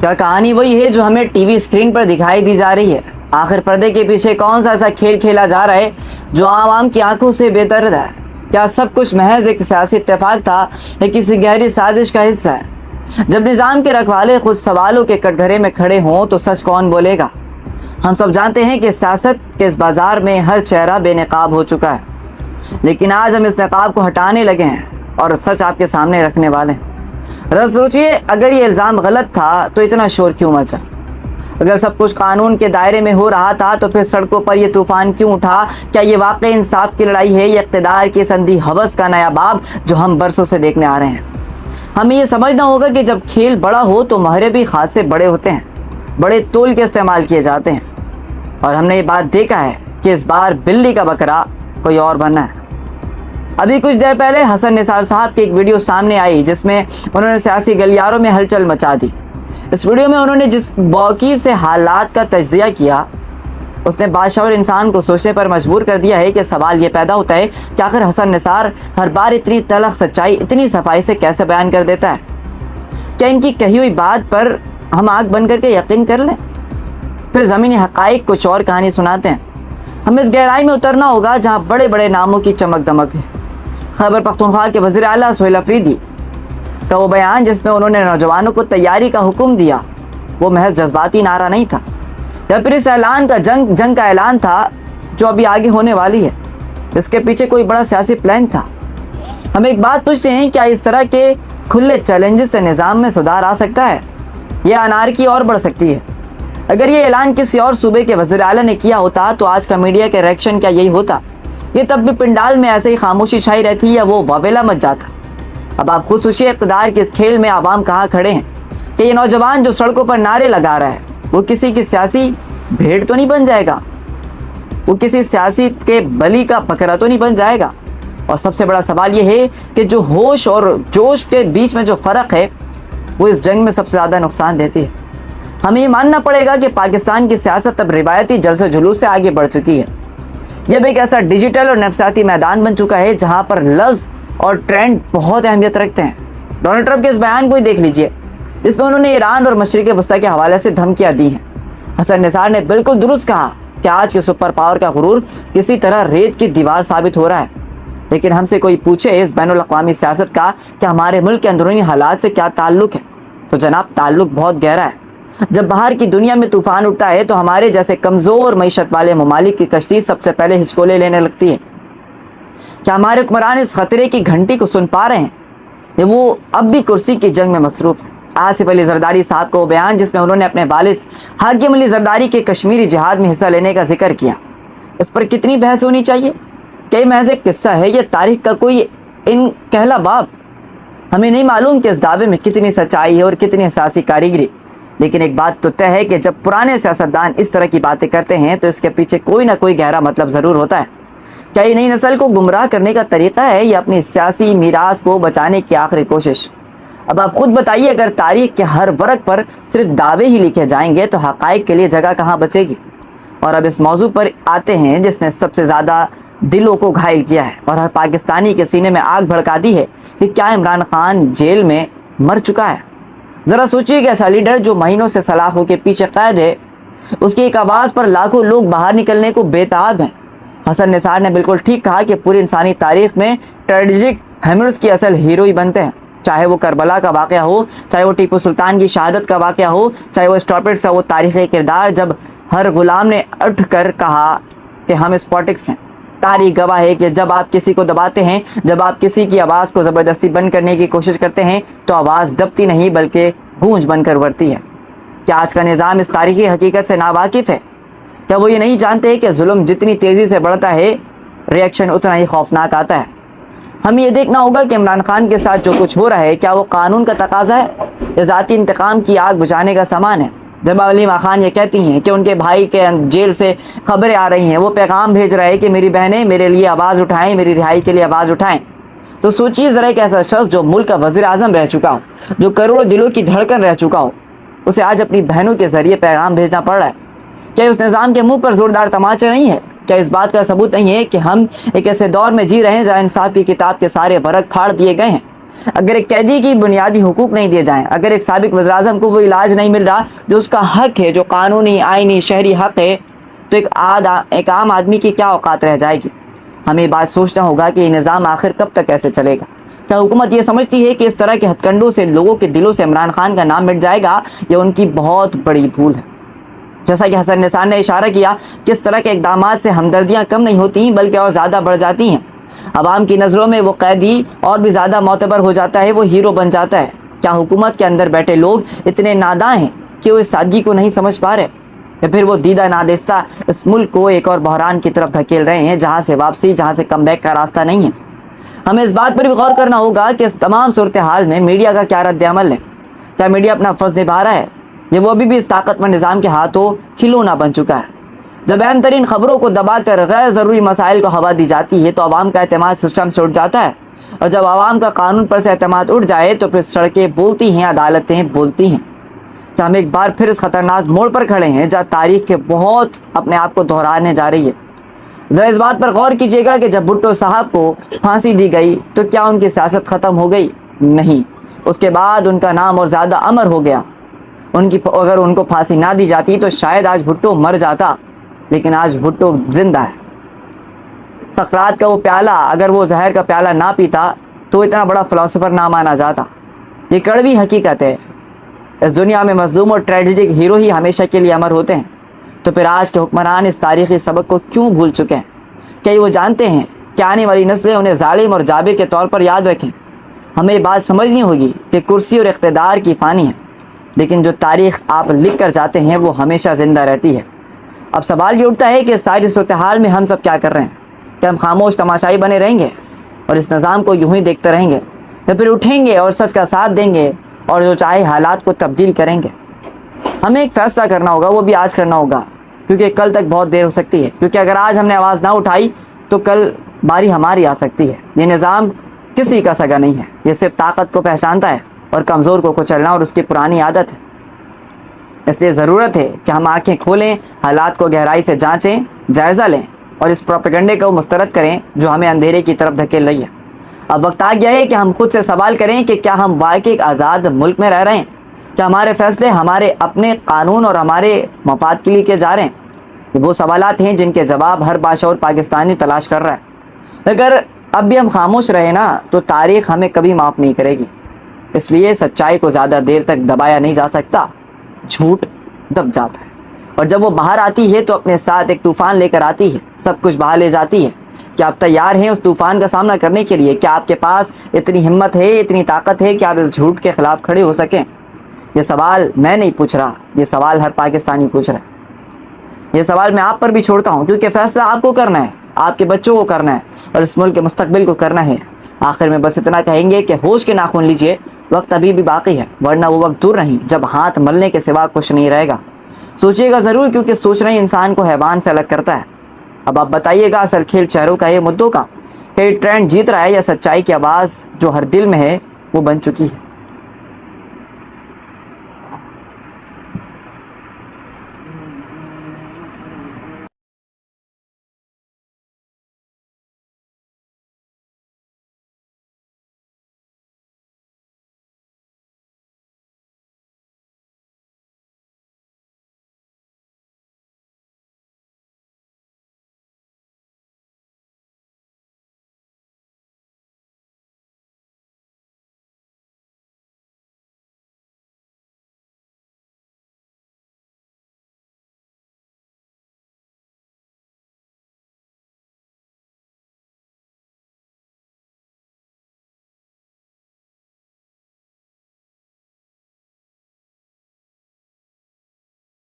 کیا کہانی وہی ہے جو ہمیں ٹی وی اسکرین پر دکھائی دی جا رہی ہے؟ آخر پردے کے پیچھے کون سا ایسا کھیل کھیلا جا رہا ہے جو عوام کی آنکھوں سے بے طرد ہے؟ کیا سب کچھ محض ایک سیاسی اتفاق تھا یا کسی گہری سازش کا حصہ ہے؟ جب نظام کے رکھوالے خود سوالوں کے کٹگھرے میں کھڑے ہوں تو سچ کون بولے گا؟ ہم سب جانتے ہیں کہ سیاست کے اس بازار میں ہر چہرہ بے نقاب ہو چکا ہے، لیکن آج ہم اس نقاب کو ہٹانے لگے ہیں اور سچ آپ کے سامنے رکھنے والے ہیں۔ ذرا سوچئے، اگر یہ الزام غلط تھا تو اتنا شور کیوں مچا؟ اگر سب کچھ قانون کے دائرے میں ہو رہا تھا تو پھر سڑکوں پر یہ طوفان کیوں اٹھا؟ کیا یہ واقعی انصاف کی لڑائی ہے یا اقتدار کی سندھی ہوس کا نیا باب جو ہم برسوں سے دیکھنے آ رہے ہیں؟ ہمیں یہ سمجھنا ہوگا کہ جب کھیل بڑا ہو تو مہرے بھی خاصے بڑے ہوتے ہیں، بڑے تول کے استعمال کیے جاتے ہیں، اور ہم نے یہ بات دیکھا ہے کہ اس بار بلی کا بکرا کوئی اور بننا ہے۔ ابھی کچھ دیر پہلے حسن نثار صاحب کی ایک ویڈیو سامنے آئی جس میں انہوں نے سیاسی گلیاروں میں ہلچل مچا دی۔ اس ویڈیو میں انہوں نے جس باوقی سے حالات کا تجزیہ کیا، اس نے باشعور انسان کو سوچنے پر مجبور کر دیا ہے کہ سوال یہ پیدا ہوتا ہے کہ آخر حسن نثار ہر بار اتنی تلخ سچائی اتنی صفائی سے کیسے بیان کر دیتا ہے؟ کیا ان کی کہی ہوئی بات پر ہم آنکھ بند کر کے یقین کر لیں؟ پھر زمینی حقائق کچھ اور کہانی سناتے ہیں۔ ہمیں اس گہرائی میں اترنا ہوگا جہاں بڑے بڑے ناموں کی چمک دمک ہے۔ خیبر پختونخوا کے وزیر اعلیٰ سہیل افریدی کا وہ بیان جس میں انہوں نے نوجوانوں کو تیاری کا حکم دیا، وہ محض جذباتی نعرہ نہیں تھا، یا پھر اس اعلان کا جنگ کا اعلان تھا جو ابھی آگے ہونے والی ہے، اس کے پیچھے کوئی بڑا سیاسی پلان تھا۔ ہم ایک بات پوچھتے ہیں، کیا اس طرح کے کھلے چیلنجز سے نظام میں سدھار آ سکتا ہے یا انارکی اور بڑھ سکتی ہے؟ اگر یہ اعلان کسی اور صوبے کے وزیر اعلیٰ نے کیا ہوتا تو آج کا میڈیا کے ریئیکشن کیا یہی ہوتا؟ یہ تب بھی پنڈال میں ایسے ہی خاموشی چھائی رہتی یا وہ واویلا مچ جاتا؟ اب آپ خود سوچیے، اقتدار کے اس کھیل میں عوام کہاں کھڑے ہیں کہ یہ نوجوان جو سڑکوں پر نعرے لگا رہا ہے وہ کسی کی سیاسی بھیڑ تو نہیں بن جائے گا، وہ کسی سیاسی کے بلی کا بکرا تو نہیں بن جائے گا؟ اور سب سے بڑا سوال یہ ہے کہ جو ہوش اور جوش کے بیچ میں جو فرق ہے وہ اس جنگ میں سب سے زیادہ نقصان دیتی ہے۔ ہمیں یہ ماننا پڑے گا کہ پاکستان کی سیاست اب روایتی جلسے جلوس سے آگے بڑھ چکی ہے۔ یہ بھی ایک ایسا ڈیجیٹل اور نفسیاتی میدان بن چکا ہے جہاں پر لفظ اور ٹرینڈ بہت اہمیت رکھتے ہیں۔ ڈونلڈ ٹرمپ کے اس بیان کو ہی دیکھ لیجئے جس میں انہوں نے ایران اور مشرق وسطیٰ کے حوالے سے دھمکیاں دی ہیں۔ حسن نثار نے بالکل درست کہا کہ آج کے سپر پاور کا غرور کسی طرح ریت کی دیوار ثابت ہو رہا ہے، لیکن ہم سے کوئی پوچھے اس بین الاقوامی سیاست کا کہ ہمارے ملک کے اندرونی حالات سے کیا تعلق ہے، تو جناب تعلق بہت گہرا ہے۔ جب باہر کی دنیا میں طوفان اٹھتا ہے تو ہمارے جیسے کمزور معیشت والے ممالک کی کشتی سب سے پہلے ہچکولے لینے لگتی ہے۔ کیا ہمارے حکمران اس خطرے کی گھنٹی کو سن پا رہے ہیں یا وہ اب بھی کرسی کی جنگ میں مصروف ہیں؟ آصف علی زرداری صاحب کا وہ بیان جس میں انہوں نے اپنے والد حاکم علی زرداری کے کشمیری جہاد میں حصہ لینے کا ذکر کیا، اس پر کتنی بحث ہونی چاہیے؟ کیا یہ محض ایک قصہ ہے یا تاریخ کا کوئی کہلا باب؟ ہمیں نہیں معلوم کہ اس دعوے میں کتنی سچائی ہے اور کتنی سیاسی کاریگری، لیکن ایک بات تو طے ہے کہ جب پرانے سیاستدان اس طرح کی باتیں کرتے ہیں تو اس کے پیچھے کوئی نہ کوئی گہرا مطلب ضرور ہوتا ہے۔ کیا یہ نئی نسل کو گمراہ کرنے کا طریقہ ہے یا اپنی سیاسی میراث کو بچانے کی آخری کوشش؟ اب آپ خود بتائیے، اگر تاریخ کے ہر ورق پر صرف دعوے ہی لکھے جائیں گے تو حقائق کے لیے جگہ کہاں بچے گی؟ اور اب اس موضوع پر آتے ہیں جس نے سب سے زیادہ دلوں کو گھائل کیا ہے اور ہر پاکستانی کے سینے میں آگ بھڑکا دی ہے کہ کیا عمران خان جیل میں مر چکا ہے؟ ذرا سوچیے کہ ایسا لیڈر جو مہینوں سے سلاخوں کے پیچھے قید ہے، اس کی ایک آواز پر لاکھوں لوگ باہر نکلنے کو بےتاب ہیں۔ حسن نثار نے بالکل ٹھیک کہا کہ پوری انسانی تاریخ میں ٹریجک ہیمرز کی اصل ہیرو ہی بنتے ہیں، چاہے وہ کربلا کا واقعہ ہو، چاہے وہ ٹیپو سلطان کی شہادت کا واقعہ ہو، چاہے وہ اسٹاپٹ سا وہ تاریخی کردار جب ہر غلام نے اٹھ کر کہا کہ ہم اسپاٹکس ہیں۔ تاریخ گواہ ہے کہ جب آپ کسی کو دباتے ہیں، جب آپ کسی کی آواز کو زبردستی بند کرنے کی کوشش کرتے ہیں تو آواز دبتی نہیں بلکہ گونج بن کر ابھرتی ہے۔ کیا آج کا نظام اس تاریخی حقیقت سے ناواقف ہے؟ کیا وہ یہ نہیں جانتے کہ ظلم جتنی تیزی سے بڑھتا ہے ریئیکشن اتنا ہی خوفناک آتا ہے؟ ہمیں یہ دیکھنا ہوگا کہ عمران خان کے ساتھ جو کچھ ہو رہا ہے کیا وہ قانون کا تقاضا ہے یا ذاتی انتقام کی آگ بجھانے کا سامان ہے؟ جب علیمہ خان یہ کہتی ہیں کہ ان کے بھائی کے جیل سے خبریں آ رہی ہیں، وہ پیغام بھیج رہے ہیں کہ میری بہنیں میرے لیے آواز اٹھائیں، میری رہائی کے لیے آواز اٹھائیں، تو سوچیے ذرا ایک ایسا شخص جو ملک کا وزیر اعظم رہ چکا ہو، جو کروڑوں دلوں کی دھڑکن رہ چکا ہو، اسے آج اپنی بہنوں کے ذریعے پیغام بھیجنا پڑ رہا ہے۔ کیا اس نظام کے منہ پر زوردار تماچے نہیں ہے؟ کیا اس بات کا ثبوت نہیں ہے کہ ہم ایک ایسے دور میں جی رہے ہیں جہاں انصاف کی کتاب کے سارے ورق پھاڑ دیے گئے ہیں، اگر ایک قیدی کی بنیادی حقوق نہیں دیے جائیں، اگر ایک سابق وزیر اعظم کو وہ علاج نہیں مل رہا جو اس کا حق ہے، جو قانونی آئینی شہری حق ہے، تو ایک عام آدمی کی کیا اوقات رہ جائے گی؟ ہمیں بات سوچنا ہوگا کہ یہ نظام آخر کب تک ایسے چلے گا؟ کیا حکومت یہ سمجھتی ہے کہ اس طرح کے ہتھ کنڈوں سے لوگوں کے دلوں سے عمران خان کا نام مٹ جائے گا؟ یہ ان کی بہت بڑی بھول ہے۔ جیسا کہ حسن نثار نے اشارہ کیا کہ اس طرح کے اقدامات سے ہمدردیاں کم نہیں ہوتی بلکہ اور زیادہ بڑھ جاتی ہیں۔ عوام کی نظروں میں وہ قیدی اور بھی زیادہ معتبر ہو جاتا ہے، وہ ہیرو بن جاتا ہے۔ کیا حکومت کے اندر بیٹھے لوگ اتنے ناداں ہیں کہ وہ اس سادگی کو نہیں سمجھ پا رہے، یا پھر وہ دیدہ نادستہ اس ملک کو ایک اور بحران کی طرف دھکیل رہے ہیں جہاں سے واپسی، جہاں سے کم بیک کا راستہ نہیں ہے؟ ہمیں اس بات پر بھی غور کرنا ہوگا کہ اس تمام صورتحال میں میڈیا کا کیا رد عمل ہے۔ کیا میڈیا اپنا فرض نبھا رہا ہے؟ یہ وہ ابھی بھی اس طاقتور نظام کے ہاتھوں کھلونا بن چکا ہے۔ جب اہم ترین خبروں کو دبا کر غیر ضروری مسائل کو ہوا دی جاتی ہے تو عوام کا اعتماد سسٹم سے اٹھ جاتا ہے، اور جب عوام کا قانون پر سے اعتماد اٹھ جائے تو پھر سڑکیں بولتی ہیں، عدالتیں بولتی ہیں۔ تو ہم ایک بار پھر اس خطرناک موڑ پر کھڑے ہیں جہاں تاریخ کے بہت اپنے آپ کو دہرانے جا رہی ہے۔ ذرا اس بات پر غور کیجیے گا کہ جب بھٹو صاحب کو پھانسی دی گئی تو کیا ان کی سیاست ختم ہو گئی؟ نہیں، اس کے بعد ان کا نام اور زیادہ امر ہو گیا۔ اگر ان کو پھانسی نہ دی جاتی تو شاید آج بھٹو مر جاتا، لیکن آج بھٹو زندہ ہے۔ سقراط کا وہ پیالہ، اگر وہ زہر کا پیالہ نہ پیتا تو اتنا بڑا فلسفر نہ مانا جاتا۔ یہ کڑوی حقیقت ہے۔ اس دنیا میں مظلوم اور ٹریجڈک ہیرو ہی ہمیشہ کے لیے امر ہوتے ہیں۔ تو پھر آج کے حکمران اس تاریخی سبق کو کیوں بھول چکے ہیں؟ کیا وہ جانتے ہیں کہ آنے والی نسلیں انہیں ظالم اور جابر کے طور پر یاد رکھیں؟ ہمیں یہ بات سمجھنی ہوگی کہ کرسی اور اقتدار کی فانی ہے، لیکن جو تاریخ آپ لکھ کر جاتے ہیں وہ ہمیشہ زندہ رہتی ہے۔ اب سوال یہ اٹھتا ہے کہ اس ساری صورتحال میں ہم سب کیا کر رہے ہیں؟ کیا ہم خاموش تماشائی بنے رہیں گے اور اس نظام کو یوں ہی دیکھتے رہیں گے، یا پھر اٹھیں گے اور سچ کا ساتھ دیں گے اور جو چاہے حالات کو تبدیل کریں گے؟ ہمیں ایک فیصلہ کرنا ہوگا، وہ بھی آج کرنا ہوگا، کیونکہ کل تک بہت دیر ہو سکتی ہے۔ کیونکہ اگر آج ہم نے آواز نہ اٹھائی تو کل باری ہماری آ سکتی ہے۔ یہ نظام کسی کا سگا نہیں ہے، یہ صرف طاقت کو پہچانتا ہے اور کمزور کو کچلنا، اور اس کی پرانی عادت ہے۔ اس لیے ضرورت ہے کہ ہم آنکھیں کھولیں، حالات کو گہرائی سے جانچیں، جائزہ لیں اور اس پروپیگنڈے کو مسترد کریں جو ہمیں اندھیرے کی طرف دھکیل رہی ہے۔ اب وقت آ گیا ہے کہ ہم خود سے سوال کریں کہ کیا ہم واقعی ایک آزاد ملک میں رہ رہے ہیں؟ کیا ہمارے فیصلے ہمارے اپنے قانون اور ہمارے مفاد کے لیے کیے جا رہے ہیں؟ یہ وہ سوالات ہیں جن کے جواب ہر باشعور پاکستانی تلاش کر رہا ہے۔ اگر اب بھی ہم خاموش رہے نا تو تاریخ ہمیں کبھی معاف نہیں کرے گی۔ اس لیے سچائی کو زیادہ دیر تک دبایا نہیں جا سکتا، جھوٹ دب جاتا ہے، اور جب وہ باہر آتی ہے تو اپنے ساتھ ایک طوفان لے کر آتی ہے، سب کچھ بہا لے جاتی ہے۔ کیا آپ تیار ہیں اس طوفان کا سامنا کرنے کے لیے؟ کیا آپ کے پاس اتنی ہمت ہے، اتنی طاقت ہے کہ آپ اس جھوٹ کے خلاف کھڑے ہو سکیں؟ یہ سوال میں نہیں پوچھ رہا، یہ سوال ہر پاکستانی پوچھ رہا ہے۔ یہ سوال میں آپ پر بھی چھوڑتا ہوں، کیونکہ فیصلہ آپ کو کرنا ہے، آپ کے بچوں کو کرنا ہے، اور اس ملک کے مستقبل کو کرنا ہے۔ آخر میں بس اتنا کہیں گے کہ ہوش کے ناخن لیجئے، وقت ابھی بھی باقی ہے، ورنہ وہ وقت دور نہیں جب ہاتھ ملنے کے سوا کچھ نہیں رہے گا۔ سوچیے گا ضرور، کیونکہ سوچنا ہی انسان کو حیوان سے الگ کرتا ہے۔ اب آپ بتائیے گا، اصل کھیل چہروں کا ہے، مدعوں کا، کہ یہ ٹرینڈ جیت رہا ہے یا سچائی کی آواز جو ہر دل میں ہے وہ بن چکی ہے؟